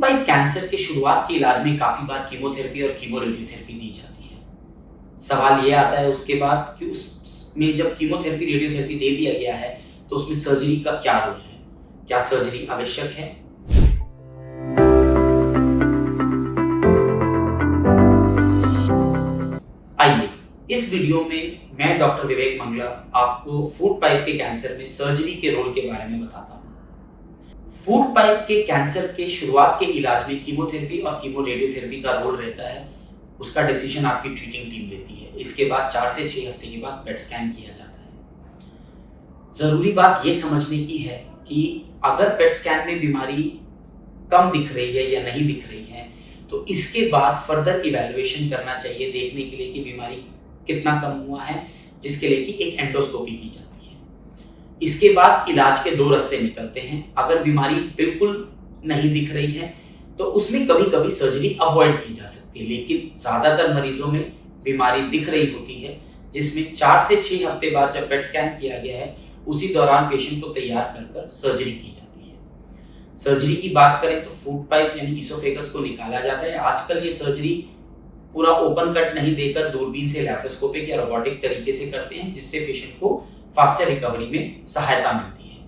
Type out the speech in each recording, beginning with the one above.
Pipe cancer के शुरुआत के इलाज में काफी बार कीमोथेरेपी और कीमो रेडियोथेरेपी दी जाती है। सवाल ये आता है उसके बाद कि उसमें जब कीमोथेरेपी रेडियोथेरेपी दे दिया गया है तो उसमें सर्जरी का क्या रोल है, क्या सर्जरी आवश्यक है? आइए इस वीडियो में मैं डॉक्टर विवेक मंगला आपको फूड पाइप के कैंसर में सर्जरी के रोल के बारे में बताता हूँ। फूड पाइप के कैंसर के शुरुआत के इलाज में कीमोथेरेपी और कीमो रेडियोथेरेपी का रोल रहता है। उसका डिसीजन आपकी ट्रीटिंग टीम लेती है। इसके बाद 4 से 6 हफ्ते के बाद पेट स्कैन किया जाता है। जरूरी बात यह समझने की है कि अगर पेट स्कैन में बीमारी कम दिख रही है या नहीं दिख रही है तो इसके बाद फर्दर इवैल्यूएशन करना चाहिए, देखने के लिए कि बीमारी कितना कम हुआ है, जिसके लिए कि एक एंडोस्कोपी की जाती है। इसके बाद इलाज के 2 रास्ते निकलते हैं। अगर बीमारी बिल्कुल नहीं दिख रही है तो उसमें कभी कभी सर्जरी अवॉइड की जा सकती है, लेकिन ज्यादातर मरीजों में बीमारी दिख रही होती है, जिसमें 4 से 6 हफ्ते बाद जब पेट स्कैन किया गया है उसी दौरान पेशेंट को तैयार कर सर्जरी की जाती है। सर्जरी की बात करें तो फूड पाइप यानी इसोफेगस को निकाला जाता है। आजकल ये सर्जरी पूरा ओपन कट नहीं देकर दूरबीन से लैप्रोस्कोपिक या रोबोटिक तरीके से करते हैं, जिससे पेशेंट को फास्टर रिकवरी में सहायता मिलती है।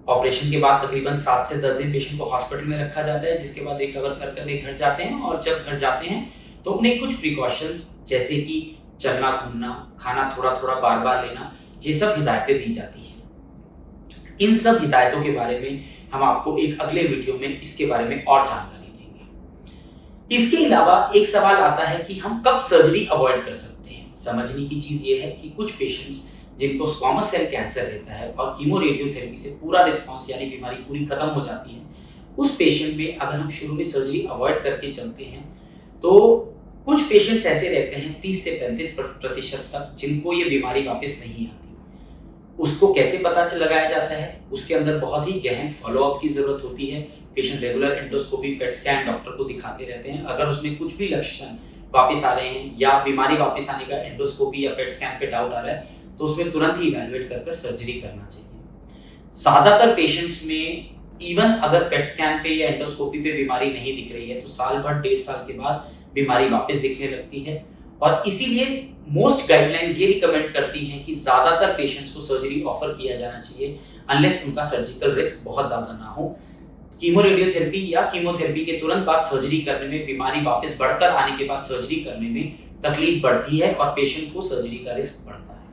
ऑपरेशन के बाद तकरीबन 7 से 10 दिन पेशेंट को हॉस्पिटल में रखा जाता है, जिसके बाद रिकवर कर वे घर जाते हैं। और जब घर जाते हैं तो उन्हें कुछ प्रिकॉशंस जैसे कि चलना घूमना, खाना थोड़ा थोड़ा बार बार लेना, ये सब हिदायतें दी जाती हैं। इन सब हिदायतों के बारे में हम आपको एक अगले वीडियो में इसके बारे में और जानकारी देंगे। इसके अलावा एक सवाल आता है कि हम कब सर्जरी अवॉइड कर सकते हैं। समझने की चीज ये है कि कुछ पेशेंट्स जिनको स्क्वामस सेल कैंसर रहता है और कीमो रेडियोथेरेपी से पूरा रिस्पांस यानी बीमारी पूरी खत्म हो जाती है, उस पेशेंट में अगर हम शुरू में सर्जरी अवॉइड करके चलते हैं तो कुछ पेशेंट्स ऐसे रहते हैं 30 से 35% तक जिनको ये बीमारी वापस नहीं आती। उसको कैसे पता लगाया जाता है? उसके अंदर बहुत ही गहन फॉलोअप की जरूरत होती है। Patient regular endoscopy, PET scan doctor को दिखाते रहते हैं। अगर उसमें कुछ भी लक्षण वापस आ रहे हैं या बीमारी वापस आने का एंडोस्कोपी या पेट स्कैन पे डाउट आ रहा है तो उसमें तुरंत ही इवैल्यूएट कर सर्जरी करना चाहिए। ज्यादातर पेशेंट्स में इवन अगर पेट स्कैन पे या एंडोस्कोपी पे बीमारी नहीं दिख रही है तो साल भर 1.5 साल के बाद बीमारी वापस दिखने लगती है। और इसीलिए मोस्ट गाइडलाइंस ये रिकमेंड करती हैं कि ज्यादातर पेशेंट्स को सर्जरी ऑफर किया जाना चाहिए अनलेस उनका सर्जिकल रिस्क बहुत ज्यादा ना हो। कीमो रेडियोथेरेपी या कीमोथेरेपी के तुरंत बाद सर्जरी करने में बीमारी वापस बढ़कर आने के बाद सर्जरी करने में तकलीफ बढ़ती है और पेशेंट को सर्जरी का रिस्क बढ़ता है।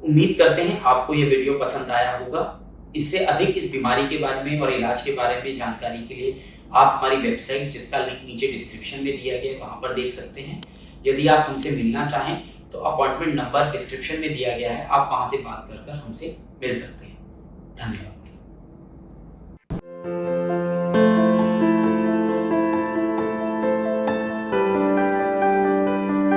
उम्मीद करते हैं आपको ये वीडियो पसंद आया होगा। इससे अधिक इस बीमारी के बारे में और इलाज के बारे में जानकारी के लिए आप हमारी वेबसाइट, जिसका लिंक नीचे डिस्क्रिप्शन में दिया गया है, वहां पर देख सकते हैं। यदि आप हमसे मिलना चाहें तो अपॉइंटमेंट नंबर डिस्क्रिप्शन में दिया गया है, आप वहां से बात कर हमसे मिल सकते हैं। धन्यवाद।